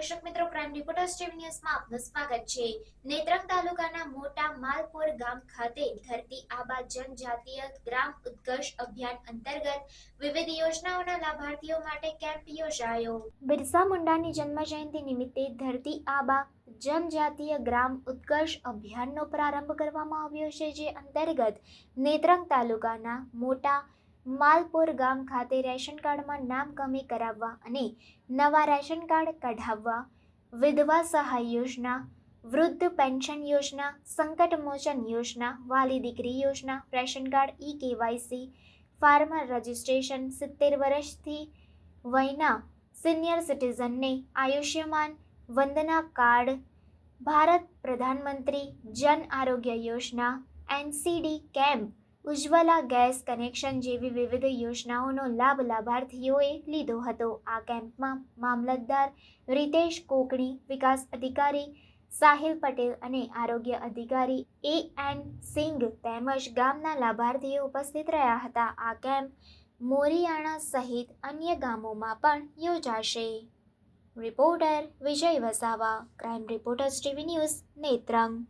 દર્શક મિત્રો, crime reporters TV ન્યૂઝમાં આપનું સ્વાગત છે। નેત્રંગ તાલુકાના મોટા માલપુર ગામ ખાતે ધરતી આબા જનજાતીય ગ્રામ ઉત્કર્ષ અભિયાન અંતર્ગત વિવિધ યોજનાઓના લાભાર્થીઓ માટે કેમ્પ યોજાયો। બિરસા મુંડાની જન્મ જયંતિ નિમિત્તે ધરતી આબા જનજાતીય ગ્રામ ઉત્કર્ષ અભિયાનનો પ્રારંભ કરવામાં આવ્યો છે, જે અંતર્ગત નેત્રંગ તાલુકાના મોટા માલપુર ગામ ખાતે રેશન કાર્ડમાં નામ કમી કરાવવા અને નવા રેશન કાર્ડ કઢાવવા, વિધવા સહાય યોજના, વૃદ્ધ પેન્શન યોજના, સંકટ મોચન યોજના, વાલી દીકરી યોજના, ration card KYC, farmer registration, 70 વર્ષથી વયના સિનિયર સિટીઝનને આયુષ્યમાન વંદના કાર્ડ, ભારત પ્રધાનમંત્રી જન આરોગ્ય યોજના, NCD camp, Ujjwala gas connection જેવી વિવિધ યોજનાઓનો લાભ લાભાર્થીઓએ લીધો હતો। આ કેમ્પમાં મામલતદાર રીતેશ કોકણી, વિકાસ અધિકારી સાહિલ પટેલ અને આરોગ્ય અધિકારી AN સિંઘ તેમજ ગામના લાભાર્થીઓ ઉપસ્થિત રહ્યા હતા। આ કેમ્પ મોરિયાણા સહિત અન્ય ગામોમાં પણ યોજાશે। Reporter Vijay Vasava, crime reporters TV news, Netrang.